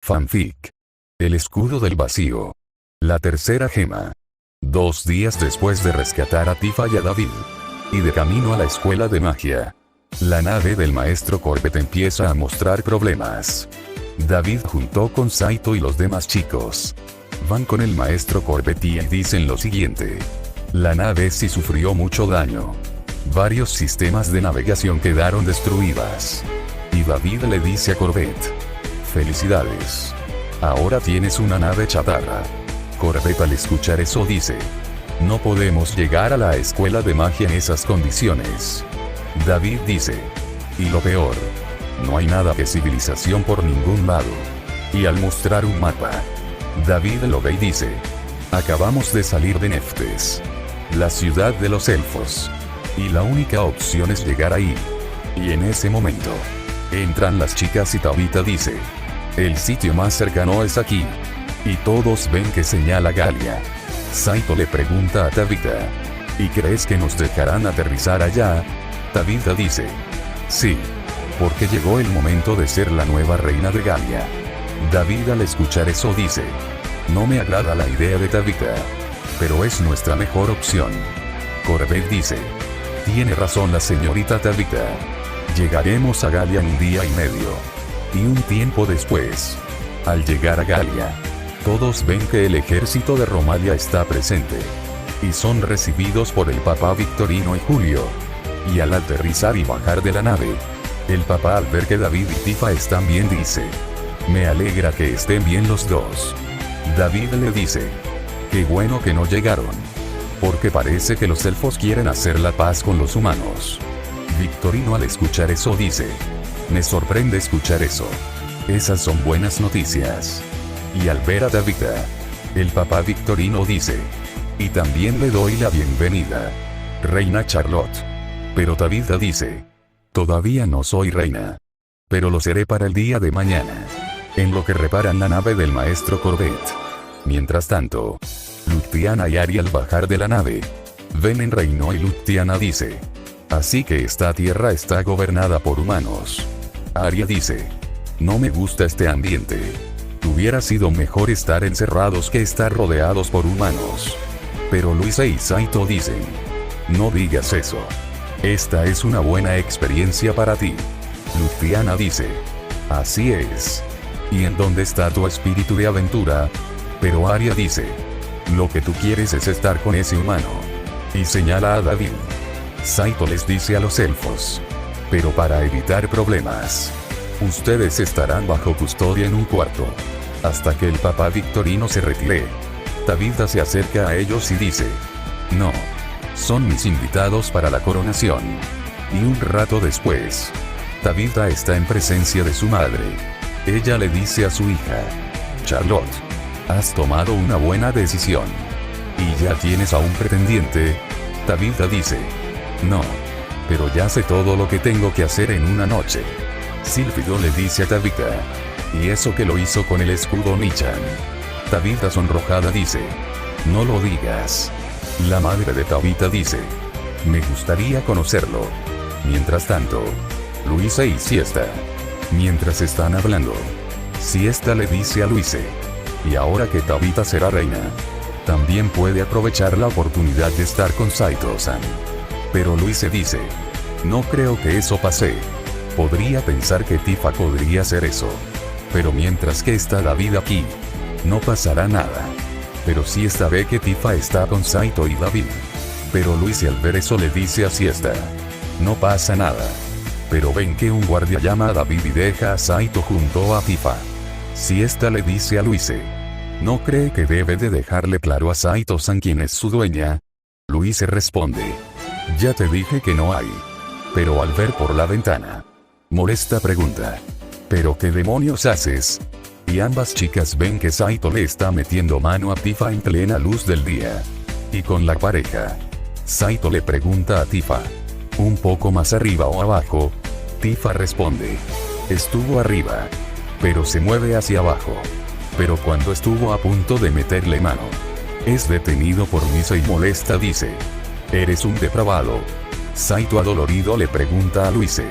Fanfic. El escudo del vacío. La tercera gema. 2 días después de rescatar a Tifa y a David, y de camino a la escuela de magia, la nave del maestro Corbett empieza a mostrar problemas. David junto con Saito y los demás chicos van con el maestro Corbett y dicen lo siguiente: la nave sí sufrió mucho daño. Varios sistemas de navegación quedaron destruidas. Y David le dice a Corbett: felicidades. Ahora tienes una nave chatarra. Corbett al escuchar eso dice: no podemos llegar a la escuela de magia en esas condiciones. David dice: y lo peor, no hay nada de civilización por ningún lado. Y al mostrar un mapa, David lo ve y dice: acabamos de salir de Neftes, la ciudad de los elfos, y la única opción es llegar ahí. Y en ese momento, entran las chicas y Tabitha dice: el sitio más cercano es aquí. Y todos ven que señala Galia. Saito le pregunta a Tabitha: ¿y crees que nos dejarán aterrizar allá? Tabitha dice: sí, porque llegó el momento de ser la nueva reina de Galia. David al escuchar eso dice: no me agrada la idea de Tabitha, pero es nuestra mejor opción. Corbett dice: tiene razón la señorita Tabitha. Llegaremos a Galia en 1 día y medio. Y un tiempo después, al llegar a Galia, todos ven que el ejército de Romalia está presente. Y son recibidos por el papá Victorino y Julio. Y al aterrizar y bajar de la nave, el papá al ver que David y Tifa están bien dice: me alegra que estén bien los dos. David le dice: qué bueno que no llegaron, porque parece que los elfos quieren hacer la paz con los humanos. Victorino al escuchar eso dice: me sorprende escuchar eso. Esas son buenas noticias. Y al ver a Tabitha, el papá Victorino dice: y también le doy la bienvenida, Reina Charlotte. Pero Tabitha dice: todavía no soy reina, pero lo seré para el día de mañana. En lo que reparan la nave del maestro Corbett. Mientras tanto, Luctiana y Ari al bajar de la nave, ven en reino y Luctiana dice: así que esta tierra está gobernada por humanos. Arya dice: no me gusta este ambiente. Hubiera sido mejor estar encerrados que estar rodeados por humanos. Pero Luisa y Saito dicen: no digas eso. Esta es una buena experiencia para ti. Luctiana dice: así es. ¿Y en dónde está tu espíritu de aventura? Pero Arya dice: lo que tú quieres es estar con ese humano. Y señala a David. Saito les dice a los elfos: pero para evitar problemas, ustedes estarán bajo custodia en un cuarto, hasta que el papá Victorino se retire. Tabitha se acerca a ellos y dice: no, son mis invitados para la coronación. Y un rato después, Tabitha está en presencia de su madre. Ella le dice a su hija: Charlotte, has tomado una buena decisión. ¿Y ya tienes a un pretendiente? Tabitha dice: no, pero ya sé todo lo que tengo que hacer en una noche. Sylphidor le dice a Tabitha: y eso que lo hizo con el escudo Nichan. Tabitha sonrojada dice: no lo digas. La madre de Tabitha dice: me gustaría conocerlo. Mientras tanto, Luisa y Siesta, mientras están hablando, Siesta le dice a Luise: y ahora que Tabitha será reina, también puede aprovechar la oportunidad de estar con Saito-san. Pero Luise dice: no creo que eso pase. Podría pensar que Tifa podría hacer eso. Pero mientras que está David aquí, no pasará nada. Pero Siesta ve que Tifa está con Saito y David. Pero Luise al ver eso le dice a Siesta: no pasa nada. Pero ven que un guardia llama a David y deja a Saito junto a Tifa. Siesta le dice a Luise: ¿no cree que debe de dejarle claro a Saito-san quién es su dueña? Luise responde: ya te dije que no hay. Pero al ver por la ventana, molesta pregunta: ¿pero qué demonios haces? Y ambas chicas ven que Saito le está metiendo mano a Tifa en plena luz del día. Y con la pareja, Saito le pregunta a Tifa: ¿un poco más arriba o abajo? Tifa responde: estuvo arriba, pero se mueve hacia abajo. Pero cuando estuvo a punto de meterle mano, es detenido por Misa y molesta dice: eres un depravado. Saito adolorido le pregunta a Luise: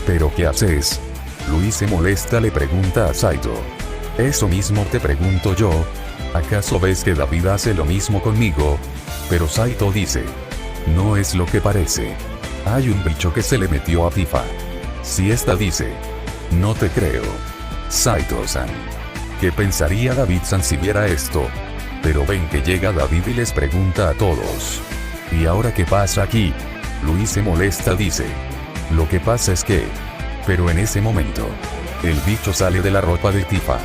¿pero qué haces? Luise molesta le pregunta a Saito: Eso mismo te pregunto yo. ¿Acaso ves que David hace lo mismo conmigo? Pero Saito dice, no es lo que parece. Hay un bicho que se le metió a Tifa. Si esta dice, no te creo. Saito-san. ¿Qué pensaría David-san si viera esto? Pero ven que llega David y les pregunta a todos. ¿Y ahora qué pasa aquí? Luis se molesta, dice. Lo que pasa es que... Pero en ese momento, el bicho sale de la ropa de Tifa.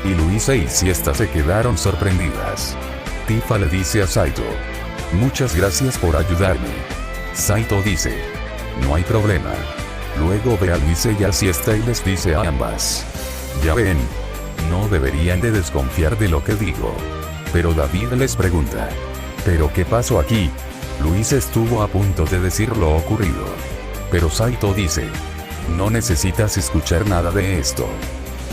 Y Luisa y Siesta se quedaron sorprendidas. Tifa le dice a Saito, muchas gracias por ayudarme. Saito dice, no hay problema. Luego ve a Luisa y a Siesta y les dice a ambas, ya ven, no deberían de desconfiar de lo que digo. Pero David les pregunta, ¿pero qué pasó aquí? Luis estuvo a punto de decir lo ocurrido. Pero Saito dice, no necesitas escuchar nada de esto.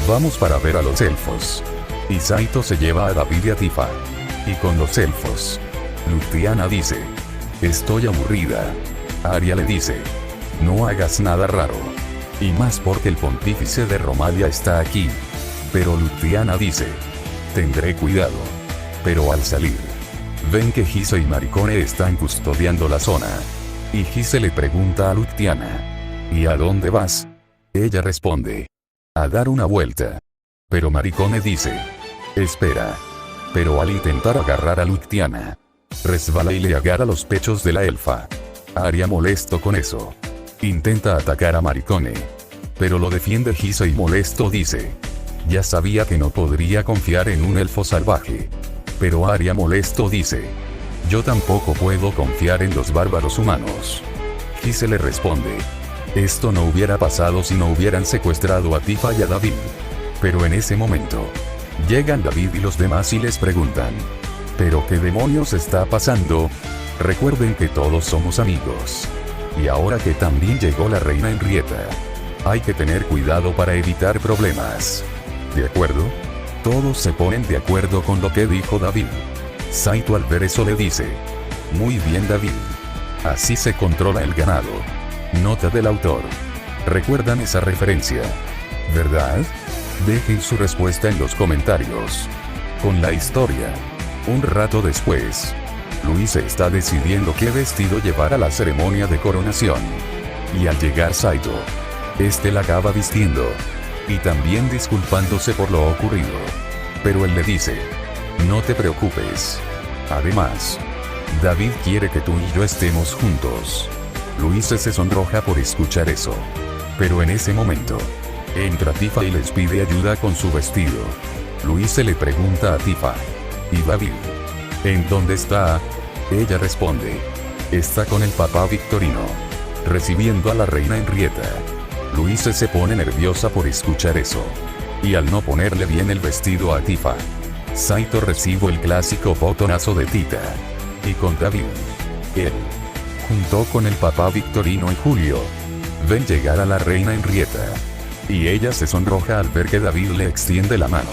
Vamos para ver a los elfos. Y Saito se lleva a David y a Tifa. Y con los elfos. Luciana dice, estoy aburrida. Arya le dice, no hagas nada raro. Y más porque el pontífice de Romalia está aquí. Pero Luciana dice, tendré cuidado. Pero al salir, ven que Gise y Maricone están custodiando la zona. Y Gise le pregunta a Luciana, ¿y a dónde vas? Ella responde, a dar una vuelta. Pero Maricone dice, espera. Pero al intentar agarrar a Luciana, resbala y le agarra los pechos de la elfa. Arya molesto con eso, intenta atacar a Maricone. Pero lo defiende Gise y molesto dice, ya sabía que no podría confiar en un elfo salvaje. Pero Arya molesto dice, yo tampoco puedo confiar en los bárbaros humanos. Gise le responde, esto no hubiera pasado si no hubieran secuestrado a Tifa y a David. Pero en ese momento, llegan David y los demás y les preguntan, ¿pero qué demonios está pasando? Recuerden que todos somos amigos. Y ahora que también llegó la reina Henrietta, hay que tener cuidado para evitar problemas. ¿De acuerdo? Todos se ponen de acuerdo con lo que dijo David. Saito al ver eso le dice, muy bien David. Así se controla el ganado. Nota del autor. ¿Recuerdan esa referencia? ¿Verdad? Dejen su respuesta en los comentarios. Con la historia. Un rato después, Luisa está decidiendo qué vestido llevar a la ceremonia de coronación. Y al llegar Saito, este la acaba vistiendo. Y también disculpándose por lo ocurrido. Pero él le dice, no te preocupes. Además, David quiere que tú y yo estemos juntos. Luisa se sonroja por escuchar eso. Pero en ese momento, entra Tifa y les pide ayuda con su vestido. Luisa le pregunta a Tifa, ¿y David? ¿En dónde está? Ella responde, está con el papá Victorino, recibiendo a la reina Henrietta. Luisa se pone nerviosa por escuchar eso. Y al no ponerle bien el vestido a Tifa, Saito recibe el clásico botonazo de Tita. Y con David, él, junto con el papá Victorino y Julio, ven llegar a la reina Henrietta. Y ella se sonroja al ver que David le extiende la mano.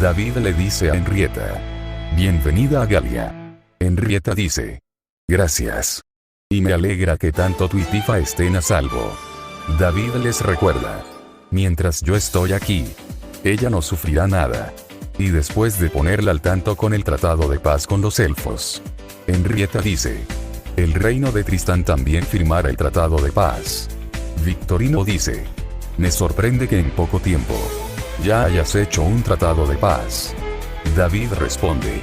David le dice a Henrietta, bienvenida a Galia. Henrietta dice, gracias. Y me alegra que tanto tú y Tifa estén a salvo. David les recuerda, mientras yo estoy aquí, ella no sufrirá nada. Y después de ponerla al tanto con el tratado de paz con los elfos, Henrietta dice, el reino de Tristán también firmará el tratado de paz. Victorino dice, me sorprende que en poco tiempo ya hayas hecho un tratado de paz. David responde,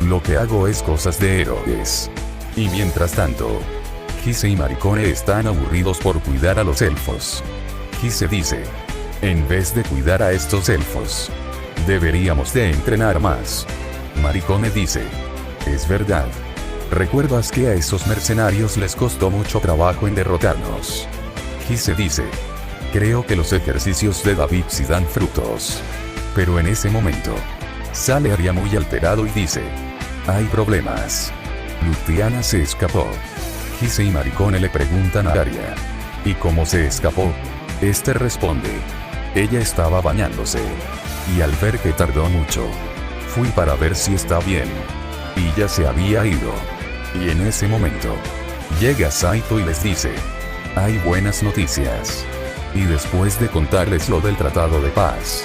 lo que hago es cosas de héroes. Y mientras tanto, Gise y Maricone están aburridos por cuidar a los elfos. Gise dice, en vez de cuidar a estos elfos, deberíamos de entrenar más. Maricone dice, es verdad. ¿Recuerdas que a esos mercenarios les costó mucho trabajo en derrotarnos? Gise dice, creo que los ejercicios de David sí dan frutos. Pero en ese momento, sale Arya muy alterado y dice, hay problemas. Luciana se escapó. Gise y Maricone le preguntan a Arya, ¿y cómo se escapó? Este responde, ella estaba bañándose. Y al ver que tardó mucho, fui para ver si está bien. Y ya se había ido. Y en ese momento, llega Saito y les dice, hay buenas noticias. Y después de contarles lo del tratado de paz,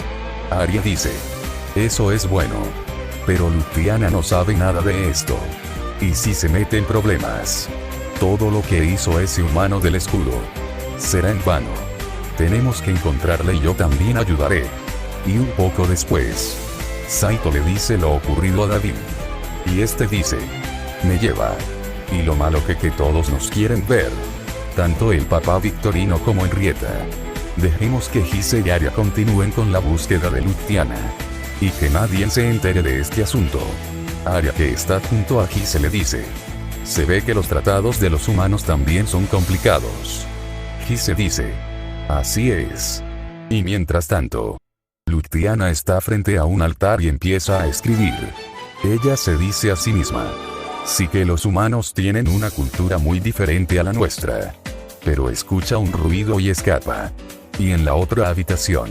Arya dice, Eso es bueno. Pero Luciana no sabe nada de esto. Y si se mete en problemas. Todo lo que hizo ese humano del escudo será en vano. Tenemos que encontrarle y yo también ayudaré. Y un poco después, Saito le dice lo ocurrido a David. Y este dice, me lleva. Y lo malo que todos nos quieren ver. Tanto el papá Victorino como Henrietta. Dejemos que Gise y Arya continúen con la búsqueda de Luciana. Y que nadie se entere de este asunto. Arya, que está junto a Gise, le dice, se ve que los tratados de los humanos también son complicados. Gise dice, así es. Y mientras tanto, Luciana está frente a un altar y empieza a escribir. Ella se dice a sí misma, sí que los humanos tienen una cultura muy diferente a la nuestra. Pero escucha un ruido y escapa. Y en la otra habitación,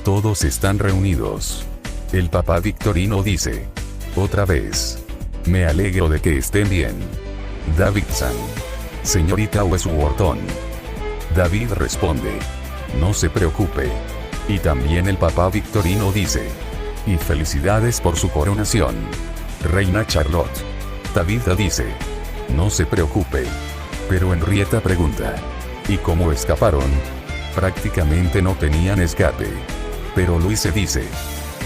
todos están reunidos. El papá Victorino dice, otra vez, me alegro de que estén bien. David-san. Señorita Westworton. David responde, no se preocupe. Y también el papá Victorino dice, y felicidades por su coronación, Reina Charlotte. David dice, no se preocupe. Pero Henrietta pregunta, ¿y cómo escaparon? Prácticamente no tenían escape. Pero Luise dice,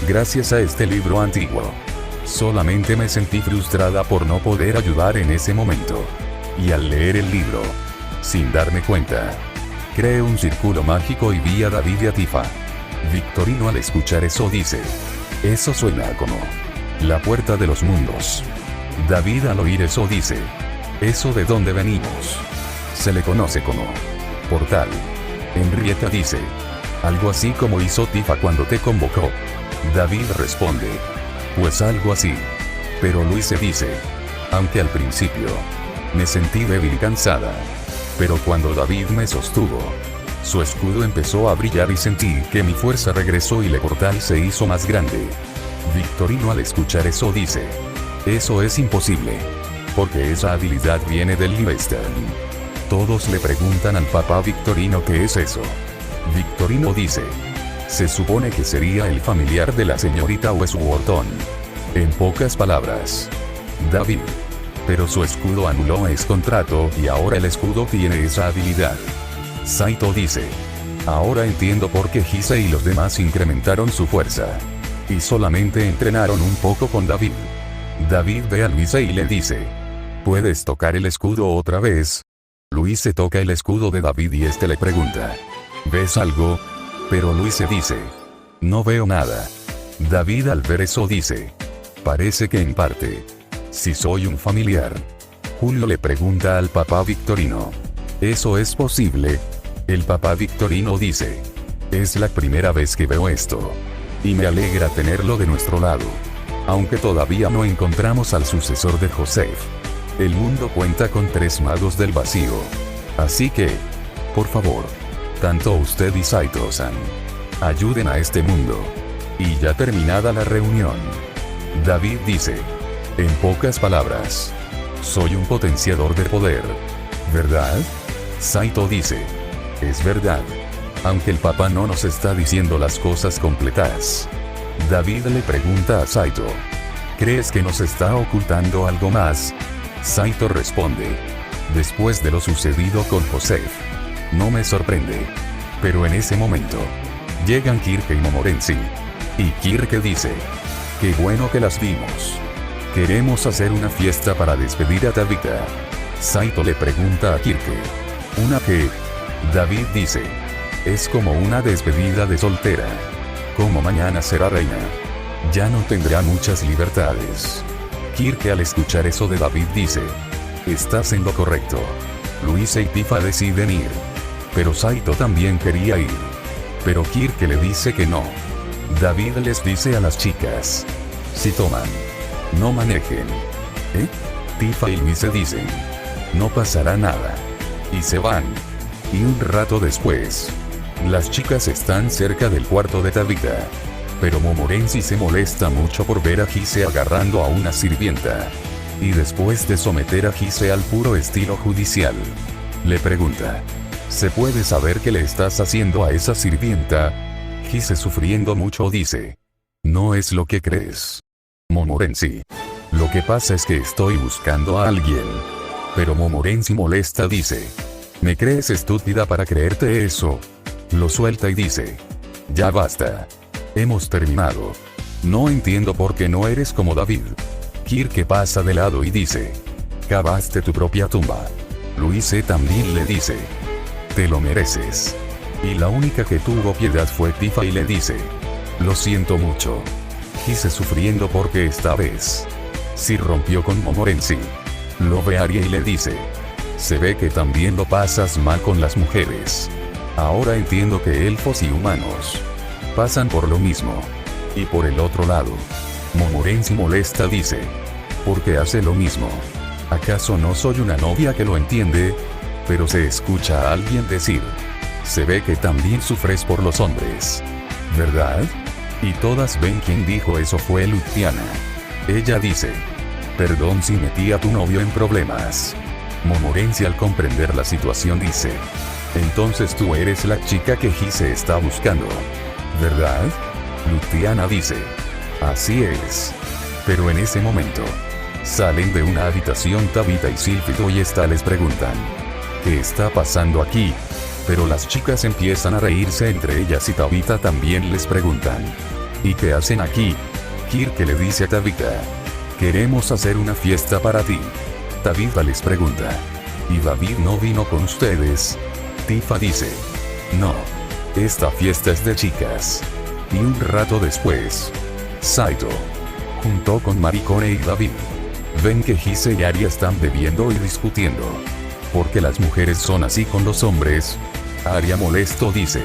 gracias a este libro antiguo. Solamente me sentí frustrada por no poder ayudar en ese momento. Y al leer el libro, sin darme cuenta, creé un círculo mágico y vi a David y a Tifa. Victorino al escuchar eso dice, eso suena como la puerta de los mundos. David al oír eso dice, ¿eso de dónde venimos? Se le conoce como portal. Henrietta dice, algo así como hizo Tifa cuando te convocó. David responde, pues algo así. Pero Luise dice, aunque al principio me sentí débil y cansada. Pero cuando David me sostuvo, su escudo empezó a brillar y sentí que mi fuerza regresó y el portal se hizo más grande. Victorino al escuchar eso dice, eso es imposible. Porque esa habilidad viene del Western. Todos le preguntan al papá Victorino qué es eso. Victorino dice, se supone que sería el familiar de la señorita Westworton. En pocas palabras, David. Pero su escudo anuló ese contrato y ahora el escudo tiene esa habilidad. Saito dice, ahora entiendo por qué Gise y los demás incrementaron su fuerza. Y solamente entrenaron un poco con David. David ve a Luise y le dice, ¿puedes tocar el escudo otra vez? Luise toca el escudo de David y este le pregunta, ¿ves algo? Pero Luise dice, no veo nada. David al ver eso dice, parece que en parte, si soy un familiar. Julio le pregunta al papá Victorino, ¿eso es posible? El papá Victorino dice, es la primera vez que veo esto. Y me alegra tenerlo de nuestro lado. Aunque todavía no encontramos al sucesor de Joseph. El mundo cuenta con 3 magos del vacío. Así que, por favor, tanto usted y Saito-san, ayuden a este mundo. Y ya terminada la reunión, David dice, en pocas palabras, soy un potenciador de poder. ¿Verdad? Saito dice, es verdad. Aunque el papá no nos está diciendo las cosas completas. David le pregunta a Saito, ¿crees que nos está ocultando algo más? Saito responde, después de lo sucedido con Joseph, no me sorprende. Pero en ese momento, llegan Kirke y Momorenzi. Y Kirke dice, qué bueno que las vimos. Queremos hacer una fiesta para despedir a Tabitha. Saito le pregunta a Kirke, ¿una qué? David dice, es como una despedida de soltera. Como mañana será reina, ya no tendrá muchas libertades. Kirke al escuchar eso de David dice, estás en lo correcto. Luise y Tifa deciden ir. Pero Saito también quería ir. Pero Kirke le dice que no. David les dice a las chicas, si toman, no manejen. Tifa y Luise dicen, no pasará nada. Y se van. Y un rato después, las chicas están cerca del cuarto de Tabitha. Pero Momorenzi se molesta mucho por ver a Gise agarrando a una sirvienta. Y después de someter a Gise al puro estilo judicial, le pregunta, ¿se puede saber qué le estás haciendo a esa sirvienta? Gise sufriendo mucho dice, No es lo que crees. Momorensi. Lo que pasa es que estoy buscando a alguien. Pero Momorensi molesta dice. ¿Me crees estúpida para creerte eso? Lo suelta y dice. Ya basta. Hemos terminado. No entiendo por qué no eres como David. Kirke pasa de lado y dice. Cavaste tu propia tumba. Louise también le dice. Te lo mereces. Y la única que tuvo piedad fue Tifa y le dice. Lo siento mucho. Quise sufriendo porque esta vez. Sí rompió con Momorensi. Lo ve Arya y le dice. Se ve que también lo pasas mal con las mujeres. Ahora entiendo que elfos y humanos pasan por lo mismo. Y por el otro lado, Momorensi molesta dice. ¿Por qué hace lo mismo? ¿Acaso no soy una novia que lo entiende? Pero se escucha a alguien decir. Se ve que también sufres por los hombres. ¿Verdad? Y todas ven quien dijo eso fue Luciana. Ella dice. Perdón si metí a tu novio en problemas. Momorensi al comprender la situación dice. Entonces tú eres la chica que Gise está buscando. ¿Verdad? Luciana dice. Así es. Pero en ese momento. Salen de una habitación Tabitha y Silphid y esta les preguntan. ¿Qué está pasando aquí? Pero las chicas empiezan a reírse entre ellas y Tabitha también les preguntan. ¿Y qué hacen aquí? Kirke le dice a Tabitha. Queremos hacer una fiesta para ti. Tabitha les pregunta. ¿Y David no vino con ustedes? Tifa dice. No. Esta fiesta es de chicas. Y un rato después. Saito. Junto con Maricone y David. Ven que Gise y Arya están bebiendo y discutiendo. Porque las mujeres son así con los hombres. Arya molesto dice.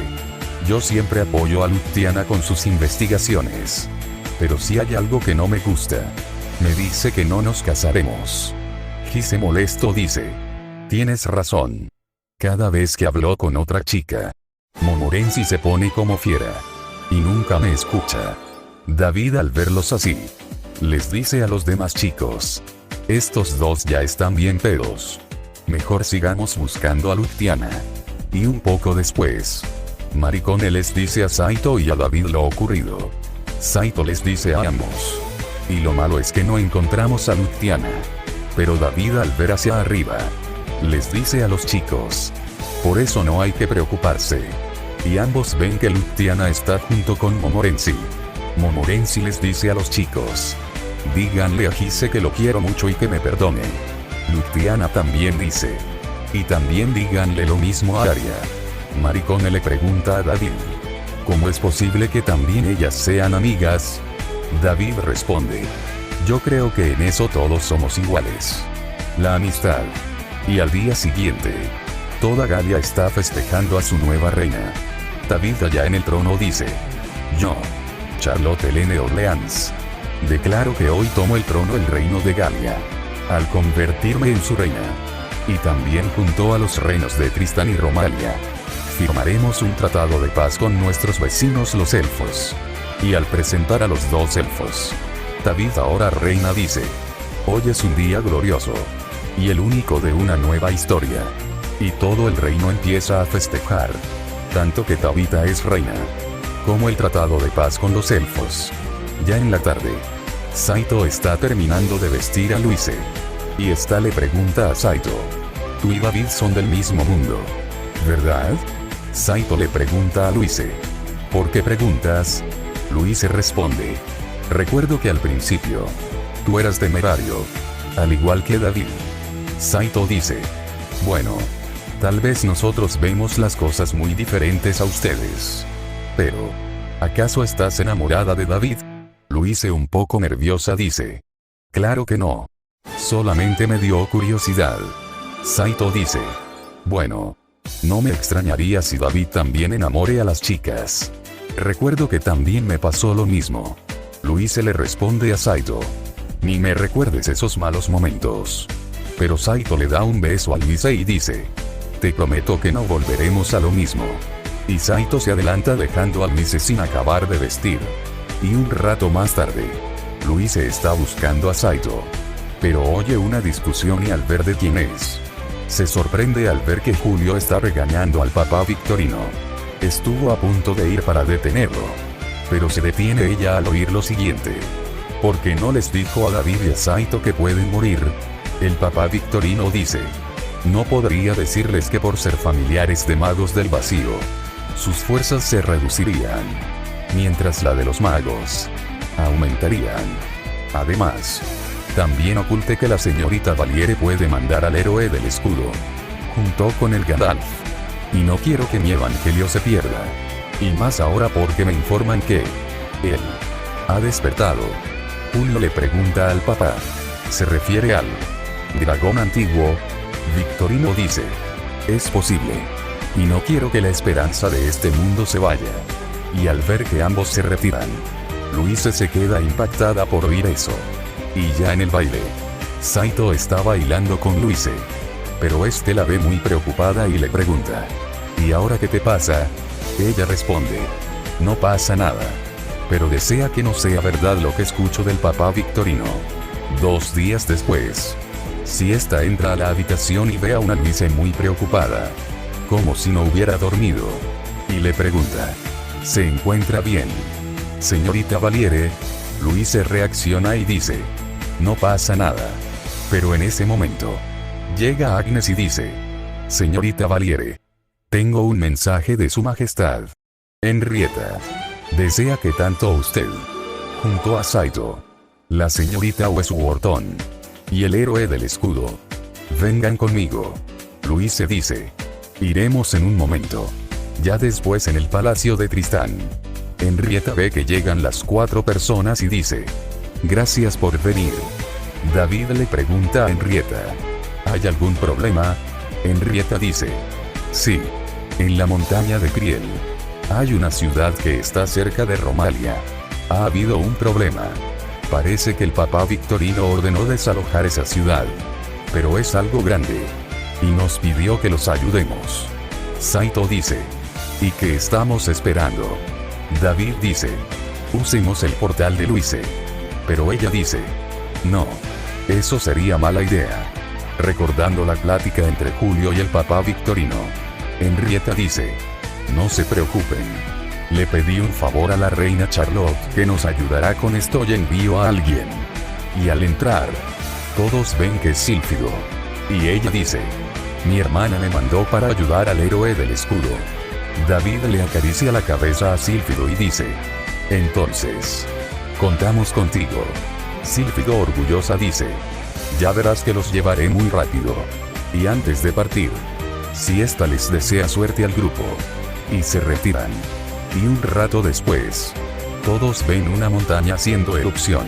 Yo siempre apoyo a Luciana con sus investigaciones. Pero si hay algo que no me gusta. Me dice que no nos casaremos. Gise molesto dice. Tienes razón. Cada vez que habló con otra chica. Momorensi se pone como fiera. Y nunca me escucha. David al verlos así. Les dice a los demás chicos. Estos dos ya están bien pedos. Mejor sigamos buscando a Luciana. Y un poco después. Maricone les dice a Saito y a David lo ocurrido. Saito les dice a ambos. Y lo malo es que no encontramos a Luciana. Pero David al ver hacia arriba. Les dice a los chicos. Por eso no hay que preocuparse. Y ambos ven que Luciana está junto con Momorensi. Momorensi les dice a los chicos. Díganle a Gise que lo quiero mucho y que me perdone. Luciana también dice. Y también díganle lo mismo a Arya. Maricone le pregunta a David. ¿Cómo es posible que también ellas sean amigas? David responde. Yo creo que en eso todos somos iguales. La amistad. Y al día siguiente. Toda Galia está festejando a su nueva reina. David allá en el trono dice. Yo, Charlotte Helene Orleans. Declaro que hoy tomo el trono del reino de Galia. Al convertirme en su reina. Y también junto a los reinos de Tristán y Romalia. Firmaremos un tratado de paz con nuestros vecinos los elfos. Y al presentar a los dos elfos. David ahora reina dice. Hoy es un día glorioso. Y el único de una nueva historia. Y todo el reino empieza a festejar. Tanto que Tabitha es reina. Como el tratado de paz con los elfos. Ya en la tarde. Saito está terminando de vestir a Louise. Y esta le pregunta a Saito. Tú y David son del mismo mundo. ¿Verdad? Saito le pregunta a Louise. ¿Por qué preguntas? Louise responde. Recuerdo que al principio. Tú eras temerario. Al igual que David. Saito dice. Bueno. Tal vez nosotros vemos las cosas muy diferentes a ustedes. Pero. ¿Acaso estás enamorada de David? Louise un poco nerviosa dice. Claro que no. Solamente me dio curiosidad. Saito dice. Bueno. No me extrañaría si David también enamore a las chicas. Recuerdo que también me pasó lo mismo. Louise le responde a Saito. Ni me recuerdes esos malos momentos. Pero Saito le da un beso a Louise y dice. Te prometo que no volveremos a lo mismo. Y Saito se adelanta dejando a Louise sin acabar de vestir. Y un rato más tarde. Louise está buscando a Saito. Pero oye una discusión y al ver de quién es. Se sorprende al ver que Julio está regañando al papá Victorino. Estuvo a punto de ir para detenerlo. Pero se detiene ella al oír lo siguiente. ¿Por qué no les dijo a David y a Saito que pueden morir? El papá Victorino dice. No podría decirles que por ser familiares de magos del vacío, sus fuerzas se reducirían, mientras la de los magos aumentarían. Además, también oculté que la señorita Valiere puede mandar al héroe del escudo, junto con el Gandalf. Y no quiero que mi evangelio se pierda. Y más ahora porque me informan que él ha despertado. Julio le pregunta al papá. ¿Se refiere al dragón antiguo? Victorino dice. Es posible. Y no quiero que la esperanza de este mundo se vaya. Y al ver que ambos se retiran, Louise se queda impactada por oír eso. Y ya en el baile, Saito está bailando con Louise. Pero este la ve muy preocupada y le pregunta. ¿Y ahora qué te pasa? Ella responde. No pasa nada. Pero desea que no sea verdad lo que escucho del papá Victorino. 2 días después, Siesta entra a la habitación y ve a una Louise muy preocupada, como si no hubiera dormido. Y le pregunta. ¿Se encuentra bien? Señorita Valiere. Louise reacciona y dice. No pasa nada. Pero en ese momento, llega Agnes y dice. Señorita Valiere. Tengo un mensaje de su majestad. Henrietta desea que tanto usted, junto a Saito, la señorita Westworton y el héroe del escudo, vengan conmigo. Louise dice. Iremos en un momento. Ya después en el palacio de Tristán, Henrietta ve que llegan las 4 personas y dice. Gracias por venir. David le pregunta a Henrietta. ¿Hay algún problema? Henrietta dice. Sí. En la montaña de Criel. Hay una ciudad que está cerca de Romalia. Ha habido un problema. Parece que el papá Victorino ordenó desalojar esa ciudad. Pero es algo grande. Y nos pidió que los ayudemos. Saito dice. ¿Y qué estamos esperando? David dice. Usemos el portal de Louise. Pero ella dice. No. Eso sería mala idea. Recordando la plática entre Julio y el papá Victorino, Henrietta dice. No se preocupen. Le pedí un favor a la reina Charlotte que nos ayudará con esto y envío a alguien. Y al entrar, todos ven que es Sílfido. Y ella dice. Mi hermana me mandó para ayudar al héroe del escudo. David le acaricia la cabeza a Sílfido y dice. Entonces, contamos contigo. Sílfido orgullosa dice. Ya verás que los llevaré muy rápido. Y antes de partir, Siesta les desea suerte al grupo. Y se retiran. Y un rato después, todos ven una montaña haciendo erupción.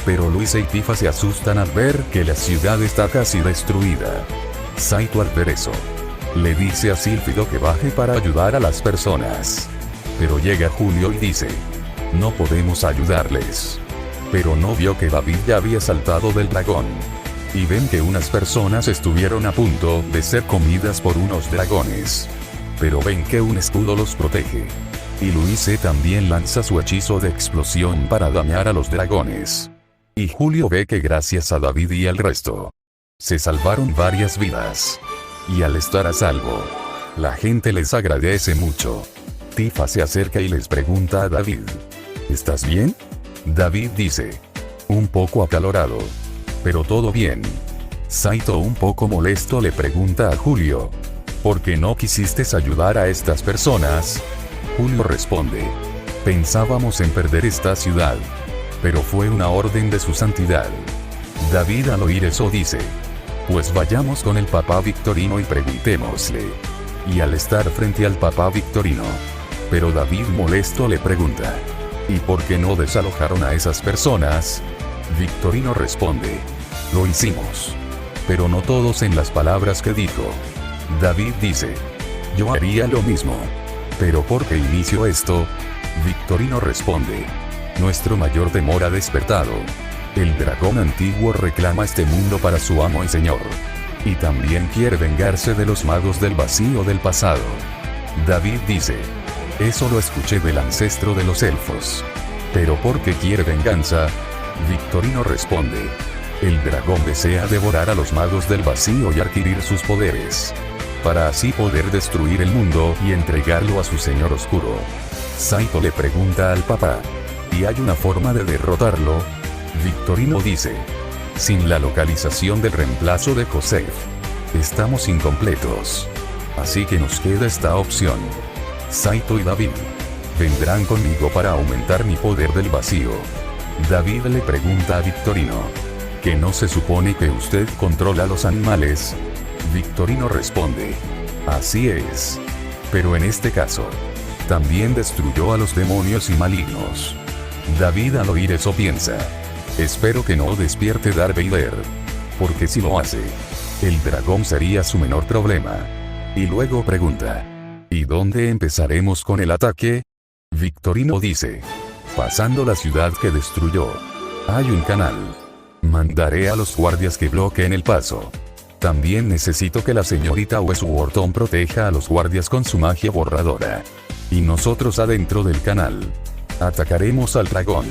Pero Louise y Tifa se asustan al ver que la ciudad está casi destruida. Saito al ver eso, le dice a Sílfido que baje para ayudar a las personas. Pero llega Julio y dice. No podemos ayudarles. Pero no vio que David ya había saltado del dragón. Y ven que unas personas estuvieron a punto de ser comidas por unos dragones. Pero ven que un escudo los protege. Y Louise también lanza su hechizo de explosión para dañar a los dragones. Y Julio ve que gracias a David y al resto, se salvaron varias vidas. Y al estar a salvo, la gente les agradece mucho. Tifa se acerca y les pregunta a David. ¿Estás bien? David dice. Un poco acalorado. Pero todo bien. Saito un poco molesto le pregunta a Julio. ¿Por qué no quisiste ayudar a estas personas? Julio responde. Pensábamos en perder esta ciudad. Pero fue una orden de su santidad. David al oír eso dice. Pues vayamos con el papá Victorino y preguntémosle. Y al estar frente al papá Victorino, pero David molesto le pregunta. ¿Y por qué no desalojaron a esas personas? Victorino responde. Lo hicimos. Pero no todos en las palabras que dijo. David dice. Yo haría lo mismo. ¿Pero por qué inició esto? Victorino responde. Nuestro mayor temor ha despertado. El dragón antiguo reclama este mundo para su amo y señor. Y también quiere vengarse de los magos del vacío del pasado. David dice. Eso lo escuché del ancestro de los elfos. ¿Pero por qué quiere venganza? Victorino responde. El dragón desea devorar a los magos del vacío y adquirir sus poderes, para así poder destruir el mundo y entregarlo a su señor oscuro. Saito le pregunta al papá. ¿Y hay una forma de derrotarlo? Victorino dice. Sin la localización del reemplazo de Joseph. Estamos incompletos. Así que nos queda esta opción. Saito y David. Vendrán conmigo para aumentar mi poder del vacío. David le pregunta a Victorino. ¿Que no se supone que usted controla los animales? Victorino responde. Así es. Pero en este caso, también destruyó a los demonios y malignos. David al oír eso piensa. Espero que no despierte Darth Vader. Porque si lo hace, el dragón sería su menor problema. Y luego pregunta. ¿Y dónde empezaremos con el ataque? Victorino dice. Pasando la ciudad que destruyó. Hay un canal. Mandaré a los guardias que bloqueen el paso. También necesito que la señorita Westworton proteja a los guardias con su magia borradora. Y nosotros adentro del canal. Atacaremos al dragón.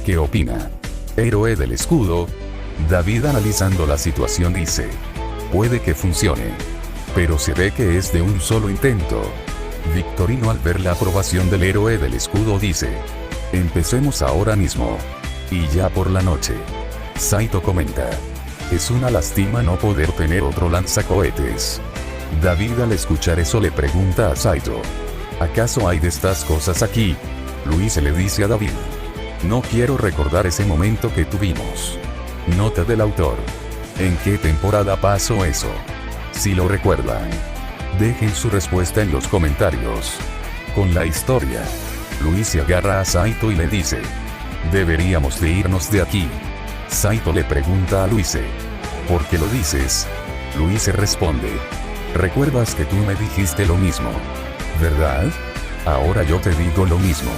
¿Qué opina? Héroe del escudo. David analizando la situación dice. Puede que funcione. Pero se ve que es de un solo intento. Victorino al ver la aprobación del héroe del escudo dice. Empecemos ahora mismo. Y ya por la noche. Saito comenta. Es una lástima no poder tener otro lanzacohetes. David al escuchar eso le pregunta a Saito. ¿Acaso hay de estas cosas aquí? Luis le dice a David. No quiero recordar ese momento que tuvimos. Nota del autor. ¿En qué temporada pasó eso? Si lo recuerdan, dejen su respuesta en los comentarios. Con la historia, Luis se agarra a Saito y le dice. Deberíamos de irnos de aquí. Saito le pregunta a Luise. ¿Por qué lo dices? Luise responde. ¿Recuerdas que tú me dijiste lo mismo? ¿Verdad? Ahora yo te digo lo mismo.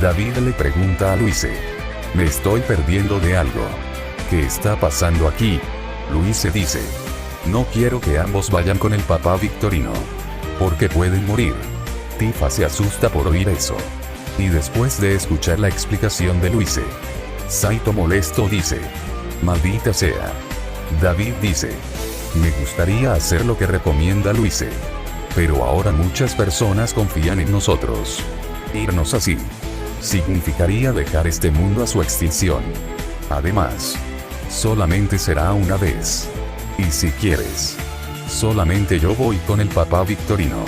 David le pregunta a Luise. Me estoy perdiendo de algo. ¿Qué está pasando aquí? Luise dice. No quiero que ambos vayan con el papá Victorino. Porque pueden morir. Tifa se asusta por oír eso. Y después de escuchar la explicación de Luise, Saito molesto dice. Maldita sea. David dice. Me gustaría hacer lo que recomienda Luise. Pero ahora muchas personas confían en nosotros. Irnos así significaría dejar este mundo a su extinción. Además, solamente será una vez. Y si quieres, solamente yo voy con el papá Victorino.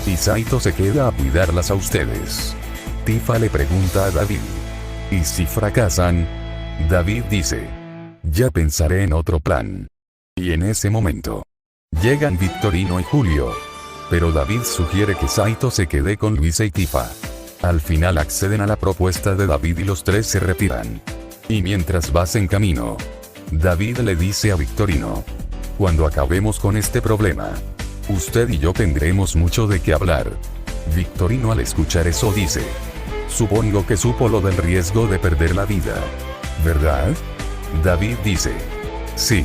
Y Saito se queda a cuidarlas a ustedes. Tifa le pregunta a David. ¿Y si fracasan? David dice. Ya pensaré en otro plan. Y en ese momento, llegan Victorino y Julio. Pero David sugiere que Saito se quede con Luisa y Tifa. Al final acceden a la propuesta de David y los tres se retiran. Y mientras vas en camino, David le dice a Victorino. Cuando acabemos con este problema, usted y yo tendremos mucho de qué hablar. Victorino al escuchar eso dice. Supongo que supo lo del riesgo de perder la vida. ¿Verdad? David dice. Sí.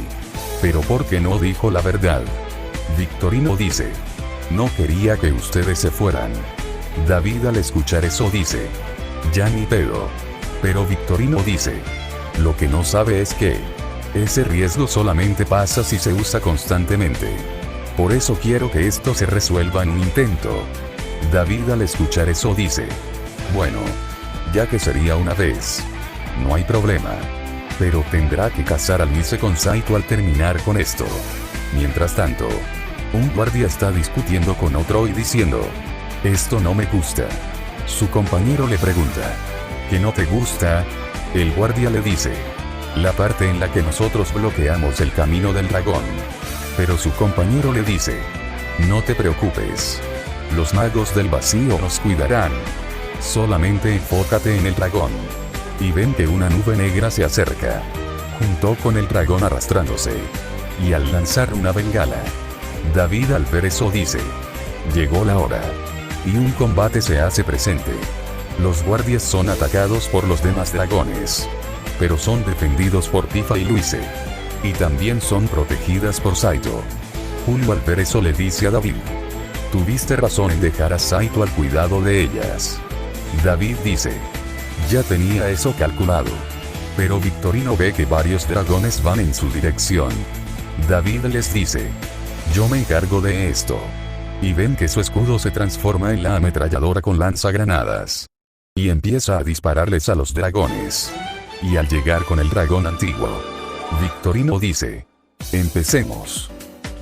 Pero ¿por qué no dijo la verdad? Victorino dice. No quería que ustedes se fueran. David al escuchar eso dice. Ya ni pedo. Pero Victorino dice. Lo que no sabe es que ese riesgo solamente pasa si se usa constantemente. Por eso quiero que esto se resuelva en un intento. David al escuchar eso dice. Bueno, ya que sería una vez, no hay problema. Pero tendrá que casar a Luise con Saito al terminar con esto. Mientras tanto, un guardia está discutiendo con otro y diciendo. Esto no me gusta. Su compañero le pregunta. ¿Qué no te gusta? El guardia le dice. La parte en la que nosotros bloqueamos el camino del dragón. Pero su compañero le dice. No te preocupes. Los magos del vacío nos cuidarán. Solamente enfócate en el dragón. Y ven que una nube negra se acerca. Junto con el dragón arrastrándose. Y al lanzar una bengala. David al ver eso dice. Llegó la hora. Y un combate se hace presente. Los guardias son atacados por los demás dragones. Pero son defendidos por Tifa y Luise. Y también son protegidas por Saito. Julio al ver eso le dice a David. Tuviste razón en dejar a Saito al cuidado de ellas. David dice. Ya tenía eso calculado. Pero Victorino ve que varios dragones van en su dirección. David les dice. Yo me encargo de esto. y ven que su escudo se transforma en la ametralladora con lanzagranadas. Y empieza a dispararles a los dragones. Y al llegar con el dragón antiguo, Victorino dice: empecemos.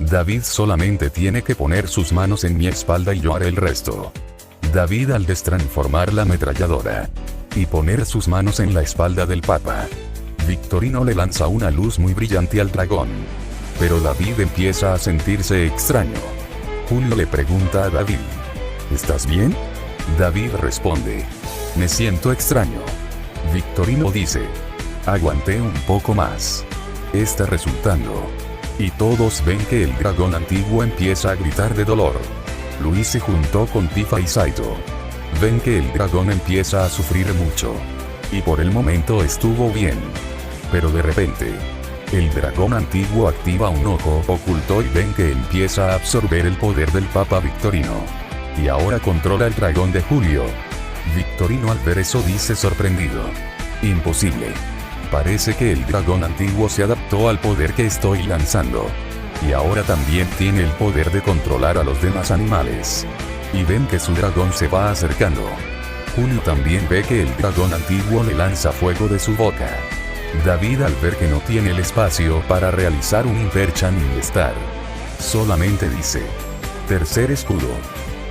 David solamente tiene que poner sus manos en mi espalda y yo haré el resto. David al destransformar la ametralladora y poner sus manos en la espalda del Papa, Victorino le lanza una luz muy brillante al dragón. Pero David empieza a sentirse extraño. Julio le pregunta a David: ¿estás bien? David responde: me siento extraño. Victorino dice: aguanté un poco más. Está resultando. Y todos ven que el dragón antiguo empieza a gritar de dolor. Luis se juntó con Tifa y Saito. Ven que el dragón empieza a sufrir mucho. Y por el momento estuvo bien. Pero de repente, el dragón antiguo activa un ojo oculto y ven que empieza a absorber el poder del Papa Victorino. Y ahora controla el dragón de Julio. Victorino al ver eso dice sorprendido: imposible. Parece que el dragón antiguo se adaptó al poder que estoy lanzando. Y ahora también tiene el poder de controlar a los demás animales. Y ven que su dragón se va acercando. Julio también ve que el dragón antiguo le lanza fuego de su boca. David al ver que no tiene el espacio para realizar un Imperchan Star, solamente dice: tercer escudo.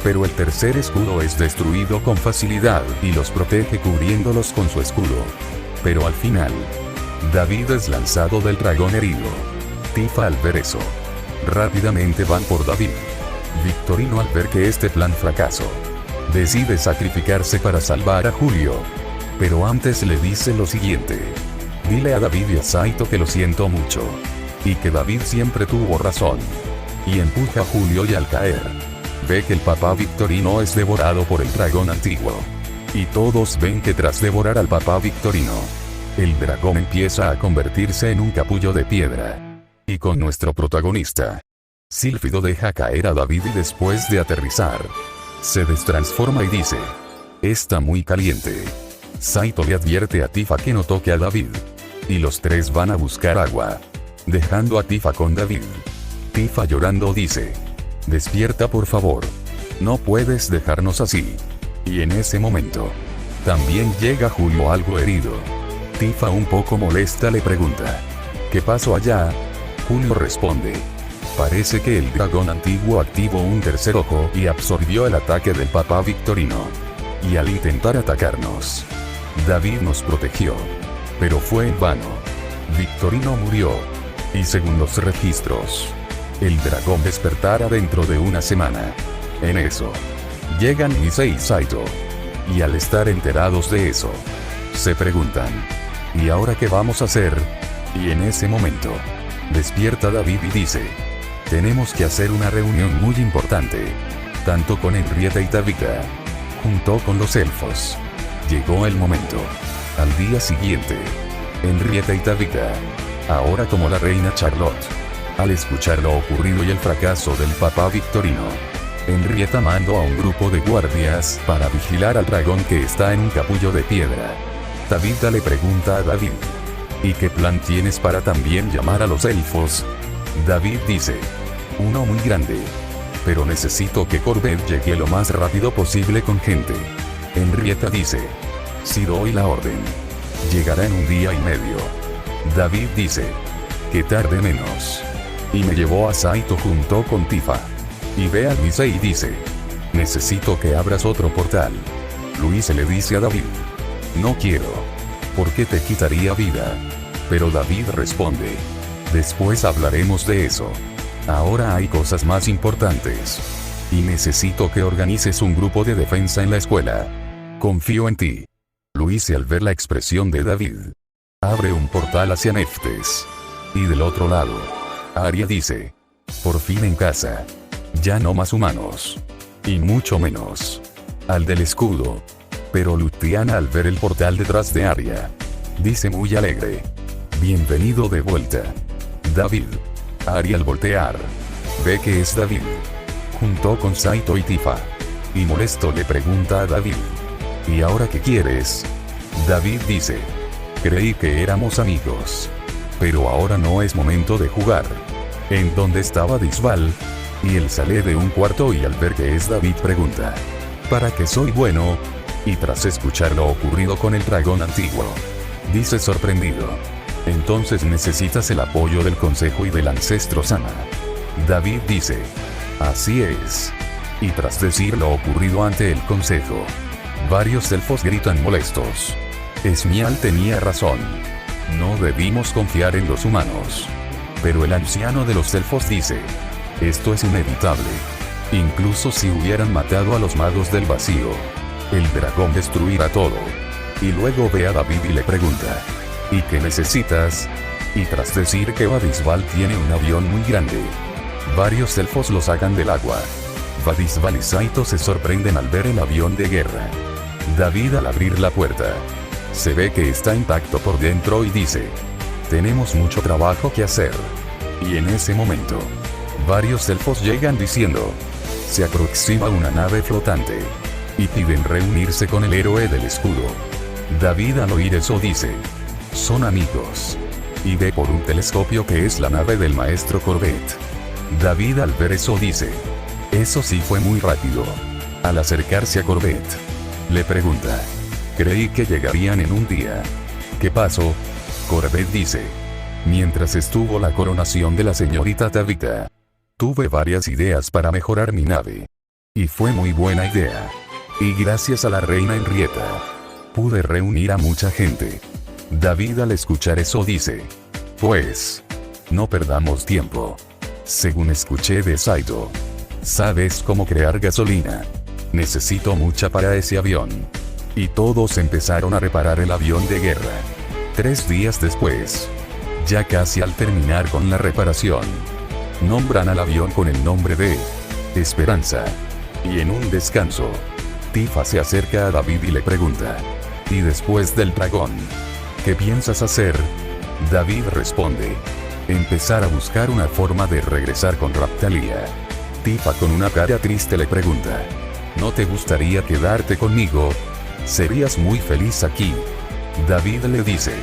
Pero el tercer escudo es destruido con facilidad y los protege cubriéndolos con su escudo. Pero al final, David es lanzado del dragón herido. Tifa al ver eso, rápidamente van por David. Victorino al ver que este plan fracasó, decide sacrificarse para salvar a Julio. Pero antes le dice lo siguiente: dile a David y a Saito que lo siento mucho. Y que David siempre tuvo razón. Y empuja a Julio y al caer, ve que el Papa Victorino es devorado por el dragón antiguo. Y todos ven que tras devorar al Papa Victorino, el dragón empieza a convertirse en un capullo de piedra. Y con nuestro protagonista, Sílfido deja caer a David y después de aterrizar, se destransforma y dice: está muy caliente. Saito le advierte a Tifa que no toque a David. Y los tres van a buscar agua, dejando a Tifa con David. Tifa llorando dice: despierta por favor. No puedes dejarnos así. Y en ese momento, también llega Julio algo herido. Tifa un poco molesta le pregunta: ¿qué pasó allá? Julio responde: parece que el dragón antiguo activó un tercer ojo y absorbió el ataque del Papa Victorino. Y al intentar atacarnos, David nos protegió. Pero fue en vano. Victorino murió. Y según los registros, el dragón despertará dentro de una semana. En eso, llegan Issei y Saito. Y al estar enterados de eso, se preguntan: ¿y ahora qué vamos a hacer? Y en ese momento, despierta David y dice: tenemos que hacer una reunión muy importante. Tanto con Henrietta y Tabitha, junto con los elfos. Llegó el momento. Al día siguiente, Henrietta y Tabitha, ahora como la reina Charlotte, al escuchar lo ocurrido y el fracaso del Papa Victorino, Henrietta mandó a un grupo de guardias para vigilar al dragón que está en un capullo de piedra. Tabitha le pregunta a David: ¿y qué plan tienes para también llamar a los elfos? David dice: uno muy grande. Pero necesito que Corbett llegue lo más rápido posible con gente. Henrietta dice: si doy la orden, llegará en un día y medio. David dice: que tarde menos. Y me llevó a Saito junto con Tifa. Y ve a Luisa y dice: necesito que abras otro portal. Luisa le dice a David: no quiero. Porque te quitaría vida. Pero David responde: después hablaremos de eso. Ahora hay cosas más importantes. Y necesito que organices un grupo de defensa en la escuela. Confío en ti. Luisa al ver la expresión de David, abre un portal hacia Neftes. Y del otro lado, Arya dice: por fin en casa. Ya no más humanos. Y mucho menos al del escudo. Pero Luciana al ver el portal detrás de Arya, dice muy alegre: bienvenido de vuelta, David. Arya al voltear, ve que es David, junto con Saito y Tifa. Y molesto le pregunta a David: ¿y ahora qué quieres? David dice: creí que éramos amigos. Pero ahora no es momento de jugar. ¿En dónde estaba Disval? Y él sale de un cuarto y al ver que es David pregunta: ¿para qué soy bueno? Y tras escuchar lo ocurrido con el dragón antiguo, dice sorprendido: entonces necesitas el apoyo del consejo y del ancestro Sama. David dice: así es. Y tras decir lo ocurrido ante el consejo, varios elfos gritan molestos. Esmial tenía razón. No debimos confiar en los humanos. Pero el anciano de los elfos dice: esto es inevitable. Incluso si hubieran matado a los magos del vacío, el dragón destruirá todo. Y luego ve a David y le pregunta: ¿y qué necesitas? Y tras decir que Vadisval tiene un avión muy grande, varios elfos lo sacan del agua. Vadisval y Saito se sorprenden al ver el avión de guerra. David, al abrir la puerta, se ve que está intacto por dentro y dice: tenemos mucho trabajo que hacer. Y en ese momento, varios elfos llegan diciendo: se aproxima una nave flotante. Y piden reunirse con el héroe del escudo. David, al oír eso, dice: son amigos. Y ve por un telescopio que es la nave del maestro Corbett. David, al ver eso, dice: eso sí fue muy rápido. Al acercarse a Corbett, le pregunta: creí que llegarían en un día. ¿Qué pasó? Corbett dice: mientras estuvo la coronación de la señorita Tabitha, tuve varias ideas para mejorar mi nave. Y fue muy buena idea. Y gracias a la reina Henrietta, pude reunir a mucha gente. David, al escuchar eso, dice: pues, no perdamos tiempo. Según escuché de Saito, ¿sabes cómo crear gasolina? Necesito mucha para ese avión. Y todos empezaron a reparar el avión de guerra. 3 días después, ya casi al terminar con la reparación, nombran al avión con el nombre de Esperanza. Y en un descanso, Tifa se acerca a David y le pregunta: ¿y después del dragón, qué piensas hacer? David responde: empezar a buscar una forma de regresar con Raptalia. Tifa, con una cara triste, le pregunta: ¿no te gustaría quedarte conmigo? Serías muy feliz aquí. David le dice: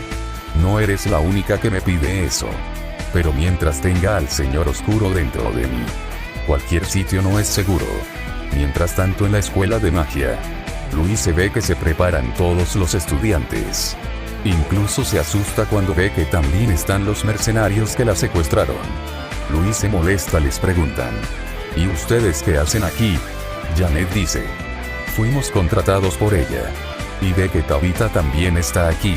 no eres la única que me pide eso. Pero mientras tenga al Señor Oscuro dentro de mí, cualquier sitio no es seguro. Mientras tanto, en la escuela de magia, Luis se ve que se preparan todos los estudiantes. Incluso se asusta cuando ve que también están los mercenarios que la secuestraron. Luis se molesta, les preguntan: ¿y ustedes qué hacen aquí? Janet dice: fuimos contratados por ella. Y ve que Tabitha también está aquí.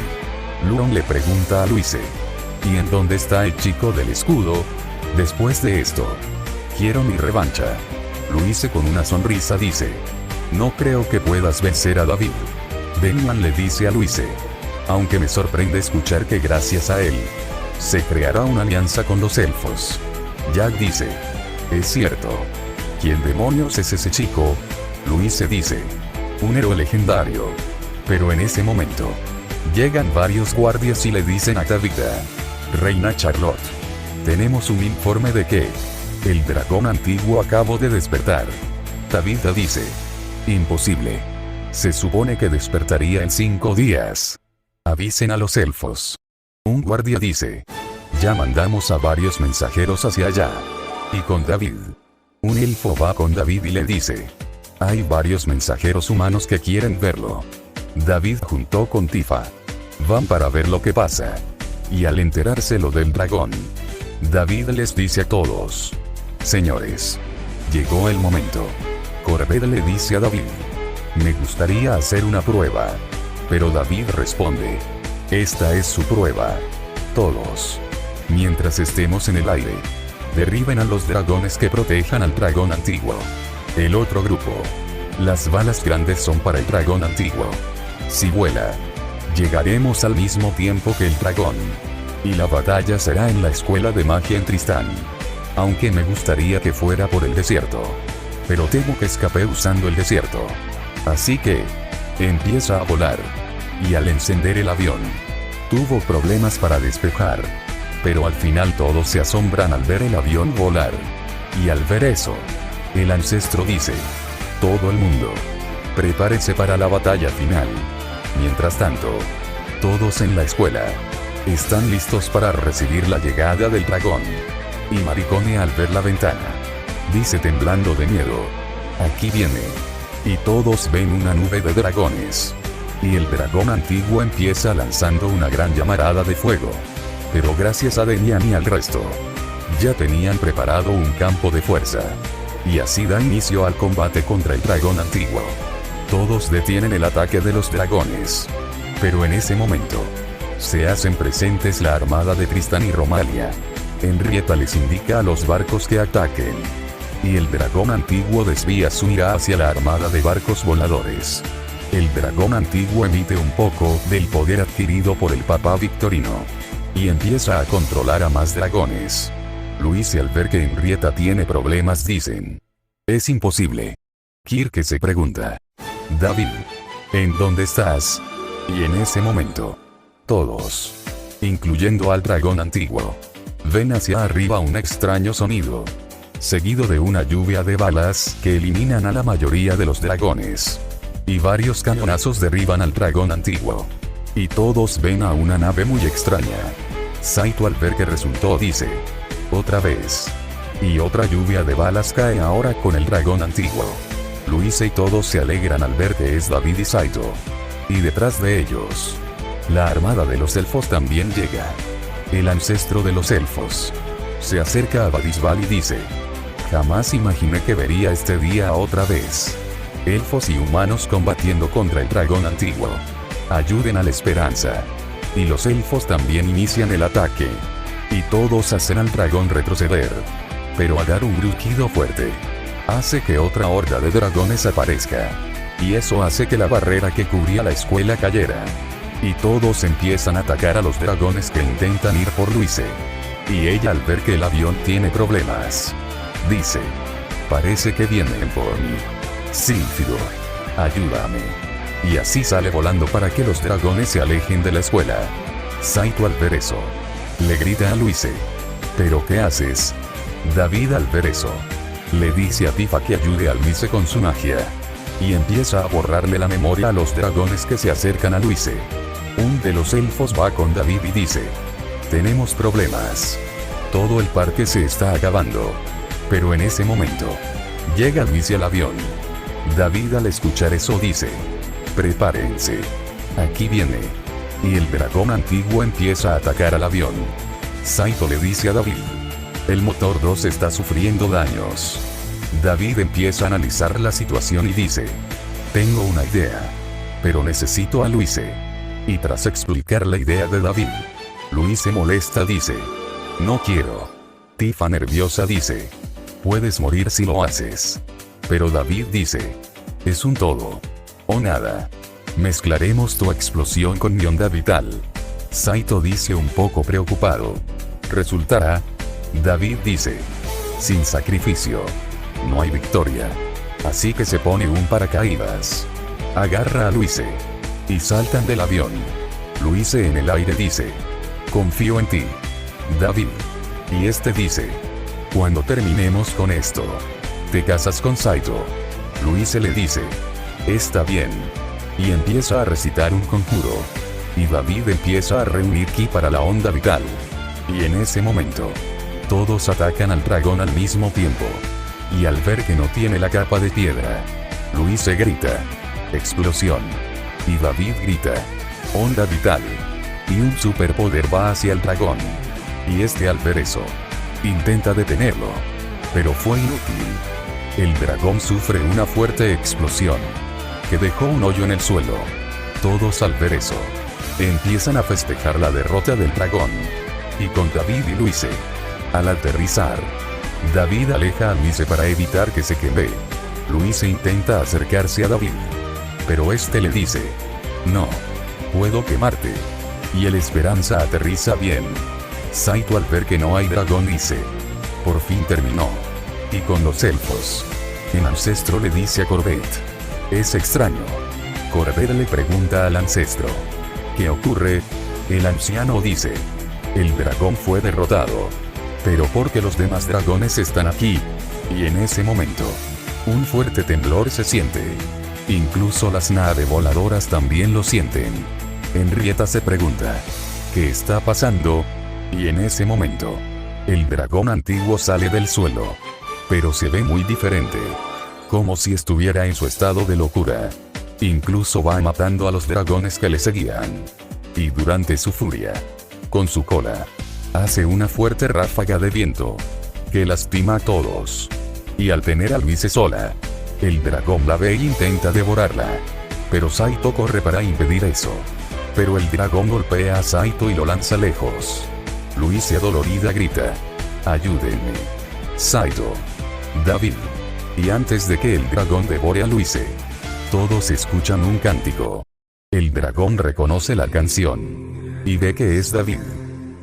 Luon le pregunta a Luise: ¿y en dónde está el chico del escudo? Después de esto, quiero mi revancha. Luise, con una sonrisa, dice: no creo que puedas vencer a David. Denman le dice a Luise: aunque me sorprende escuchar que gracias a él, se creará una alianza con los elfos. Jack dice: es cierto. ¿Quién demonios es ese chico? Luise dice: un héroe legendario. Pero en ese momento, llegan varios guardias y le dicen a Tabitha: Reina Charlotte, tenemos un informe de que el dragón antiguo acabó de despertar. Tabitha dice: imposible. Se supone que despertaría en 5 días. Avisen a los elfos. Un guardia dice: ya mandamos a varios mensajeros hacia allá. Y con David. Un elfo va con David y le dice: hay varios mensajeros humanos que quieren verlo. David, junto con Tifa, van para ver lo que pasa. Y al enterarse lo del dragón, David les dice a todos: señores, llegó el momento. Corbett le dice a David: me gustaría hacer una prueba. Pero David responde: esta es su prueba. Todos, mientras estemos en el aire, derriben a los dragones que protejan al dragón antiguo. El otro grupo: las balas grandes son para el dragón antiguo. Si vuela, llegaremos al mismo tiempo que el dragón. Y la batalla será en la escuela de magia en Tristán. Aunque me gustaría que fuera por el desierto. Pero temo que escapé usando el desierto. Así que, empieza a volar. Y al encender el avión, tuvo problemas para despejar. Pero al final todos se asombran al ver el avión volar. Y al ver eso, el ancestro dice: todo el mundo, prepárese para la batalla final. Mientras tanto, todos en la escuela están listos para recibir la llegada del dragón. Y Maricone, al ver la ventana, dice temblando de miedo. Aquí viene. Y todos ven una nube de dragones. Y el dragón antiguo empieza lanzando una gran llamarada de fuego. Pero gracias a Demian y al resto, ya tenían preparado un campo de fuerza. Y así da inicio al combate contra el dragón antiguo. Todos detienen el ataque de los dragones. Pero en ese momento, se hacen presentes la armada de Tristán y Romalia. Henrietta les indica a los barcos que ataquen. Y el dragón antiguo desvía su ira hacia la armada de barcos voladores. El dragón antiguo emite un poco del poder adquirido por el Papa Victorino. Y empieza a controlar a más dragones. Luise al ver que Henrietta tiene problemas dicen: es imposible. Kirke se pregunta: David, ¿en dónde estás? Y en ese momento, todos, incluyendo al dragón antiguo, ven hacia arriba un extraño sonido, seguido de una lluvia de balas que eliminan a la mayoría de los dragones. Y varios cañonazos derriban al dragón antiguo. Y todos ven a una nave muy extraña. Saito al ver que resultó dice: otra vez. Y otra lluvia de balas cae ahora con el dragón antiguo. Luise y todos se alegran al ver que es David y Saito. Y detrás de ellos, la armada de los elfos también llega. El ancestro de los elfos se acerca a Vadisval y dice: jamás imaginé que vería este día otra vez. Elfos y humanos combatiendo contra el dragón antiguo. Ayuden a la esperanza. Y los elfos también inician el ataque. Y todos hacen al dragón retroceder. Pero al dar un gruñido fuerte, hace que otra horda de dragones aparezca. Y eso hace que la barrera que cubría la escuela cayera. Y todos empiezan a atacar a los dragones que intentan ir por Luise. Y ella al ver que el avión tiene problemas, dice: parece que vienen por mí. Sylphidor, ayúdame. Y así sale volando para que los dragones se alejen de la escuela. Saito al ver eso, le grita a Luise: ¿pero qué haces? David al ver eso, le dice a Tifa que ayude al Luise con su magia. Y empieza a borrarle la memoria a los dragones que se acercan a Luise. Un de los elfos va con David y dice: tenemos problemas. Todo el parque se está acabando. Pero en ese momento, llega Luise al avión. David al escuchar eso dice: prepárense. Aquí viene. Y el dragón antiguo empieza a atacar al avión. Saito le dice a David: el motor 2 está sufriendo daños. David empieza a analizar la situación y dice: tengo una idea. Pero necesito a Luise. Y tras explicar la idea de David, Luise molesta dice: no quiero. Tifa nerviosa dice: puedes morir si lo haces. Pero David dice: es un todo o nada. Mezclaremos tu explosión con mi onda vital. Saito dice un poco preocupado: resultará. David dice: sin sacrificio no hay victoria. Así que se pone un paracaídas. Agarra a Luise. Y saltan del avión. Luise en el aire dice: confío en ti, David. Y este dice: cuando terminemos con esto, te casas con Saito. Luise le dice: está bien. Y empieza a recitar un conjuro. Y David empieza a reunir ki para la onda vital. Y en ese momento, todos atacan al dragón al mismo tiempo. Y al ver que no tiene la capa de piedra, Luise grita: explosión. Y David grita: onda vital. Y un superpoder va hacia el dragón. Y este al ver eso, intenta detenerlo. Pero fue inútil. El dragón sufre una fuerte explosión, que dejó un hoyo en el suelo. Todos al ver eso, empiezan a festejar la derrota del dragón. Y con David y Luise. Al aterrizar, David aleja a Luise para evitar que se queme. Luise intenta acercarse a David. Pero este le dice: no, puedo quemarte. Y el Esperanza aterriza bien. Saito al ver que no hay dragón dice: por fin terminó. Y con los elfos, el ancestro le dice a Corbett: es extraño. Corbett le pregunta al ancestro: ¿qué ocurre? El anciano dice: el dragón fue derrotado. Pero porque los demás dragones están aquí. Y en ese momento, un fuerte temblor se siente. Incluso las naves voladoras también lo sienten. Henrietta se pregunta: ¿qué está pasando? Y en ese momento, el dragón antiguo sale del suelo. pero se ve muy diferente. Como si estuviera en su estado de locura. Incluso va matando a los dragones que le seguían. Y durante su furia, con su cola, hace una fuerte ráfaga de viento, que lastima a todos. Y al tener a Luise sola, el dragón la ve e intenta devorarla. Pero Saito corre para impedir eso. Pero el dragón golpea a Saito y lo lanza lejos. Luise adolorida grita: «¡Ayúdenme! Saito, David». Y antes de que el dragón devore a Luise, todos escuchan un cántico. El dragón reconoce la canción. Y ve que es David.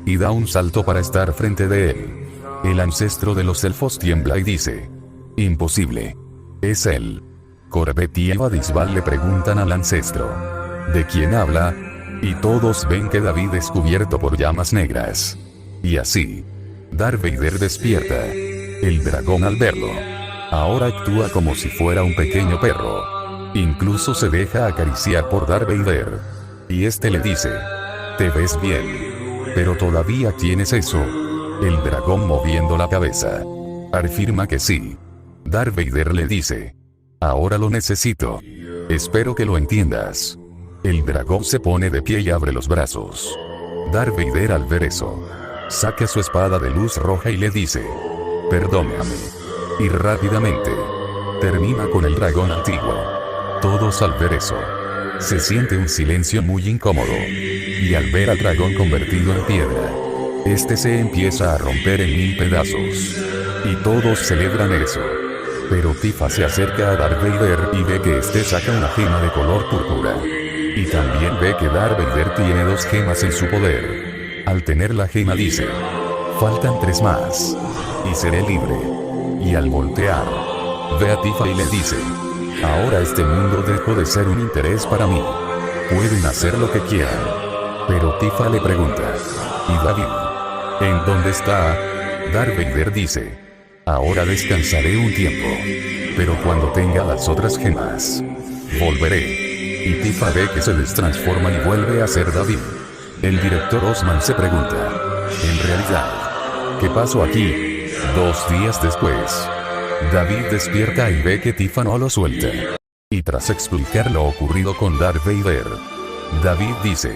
Y da un salto para estar frente de él. El ancestro de los elfos tiembla y dice: «Imposible. Es él». Corbett y Evadisval le preguntan al ancestro: «¿De quién habla?». Y todos ven que David es cubierto por llamas negras. Y así, Darth Vader despierta. El dragón al verlo, ahora actúa como si fuera un pequeño perro. Incluso se deja acariciar por Darth Vader. Y este le dice: «Te ves bien. Pero todavía tienes eso». El dragón moviendo la cabeza, afirma que sí. Darth Vader le dice: «Ahora lo necesito. Espero que lo entiendas». El dragón se pone de pie y abre los brazos. Darth Vader al ver eso, saca su espada de luz roja y le dice: «Perdóname». Y rápidamente, termina con el dragón antiguo. Todos al ver eso, se siente un silencio muy incómodo. Y al ver al dragón convertido en piedra, este se empieza a romper en 1000 pedazos. Y todos celebran eso. Pero Tifa se acerca a Darth Vader y ve que este saca una gema de color púrpura. Y también ve que Darth Vader tiene 2 gemas en su poder. Al tener la gema dice: «Faltan 3 más. Y seré libre». Y al voltear, ve a Tifa y le dice: «Ahora este mundo dejó de ser un interés para mí. Pueden hacer lo que quieran». Pero Tifa le pregunta: «¿Y David? ¿En dónde está?». Darth Vader dice: «Ahora descansaré un tiempo. Pero cuando tenga las otras gemas, volveré». Y Tifa ve que se destransforma y vuelve a ser David. El director Osman se pregunta: «En realidad, ¿qué pasó aquí?». 2 días después, David despierta y ve que Tifa no lo suelta. Y tras explicar lo ocurrido con Darth Vader, David dice: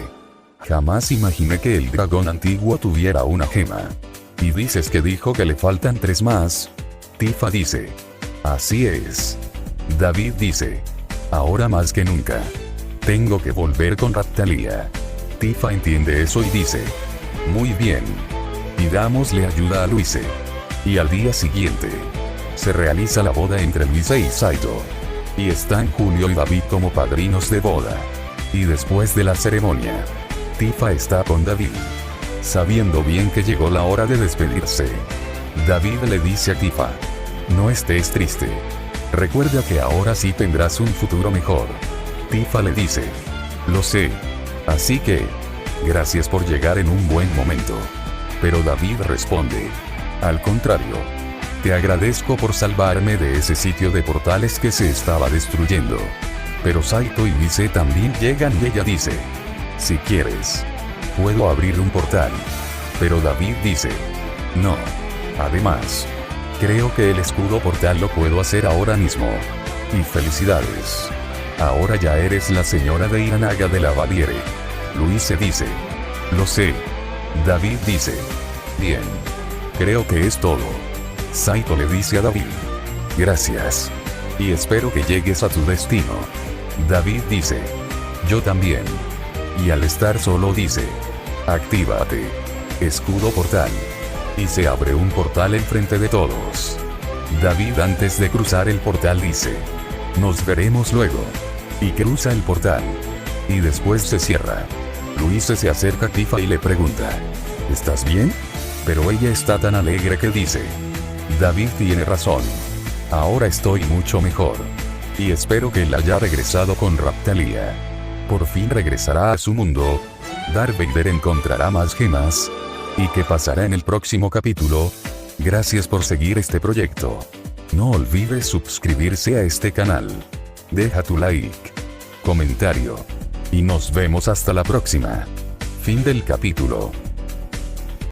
«Jamás imaginé que el dragón antiguo tuviera una gema. Y dices que dijo que le faltan 3 más». Tifa dice: «Así es». David dice: «Ahora más que nunca, tengo que volver con Raptalia». Tifa entiende eso y dice: «Muy bien. Pidámosle ayuda a Luise». Y al día siguiente, se realiza la boda entre Luise y Saito. Y están Julio y David como padrinos de boda. Y después de la ceremonia, Tifa está con David. Sabiendo bien que llegó la hora de despedirse, David le dice a Tifa: «No estés triste. Recuerda que ahora sí tendrás un futuro mejor». Tifa le dice: «Lo sé. Así que, gracias por llegar en un buen momento». Pero David responde: «Al contrario. Te agradezco por salvarme de ese sitio de portales que se estaba destruyendo». Pero Saito y Luise también llegan y ella dice: «Si quieres, puedo abrir un portal». Pero David dice: «No. Además, creo que el escudo portal lo puedo hacer ahora mismo. Y felicidades. Ahora ya eres la señora de Iranaga de la Valiere». Luise dice: «Lo sé». David dice: «Bien. Creo que es todo». Saito le dice a David: «Gracias. Y espero que llegues a tu destino». David dice: «Yo también». Y al estar solo dice: «Actívate. Escudo portal». Y se abre un portal enfrente de todos. David antes de cruzar el portal dice: «Nos veremos luego». Y cruza el portal. Y después se cierra. Luise se acerca a Tifa y le pregunta: «¿Estás bien?». Pero ella está tan alegre que dice: «David tiene razón. Ahora estoy mucho mejor. Y espero que él haya regresado con Raptalia. Por fin regresará a su mundo. Darth Vader encontrará más gemas. ¿Y qué pasará en el próximo capítulo? Gracias por seguir este proyecto. No olvides suscribirse a este canal. Deja tu like, comentario. Y nos vemos hasta la próxima». Fin del capítulo.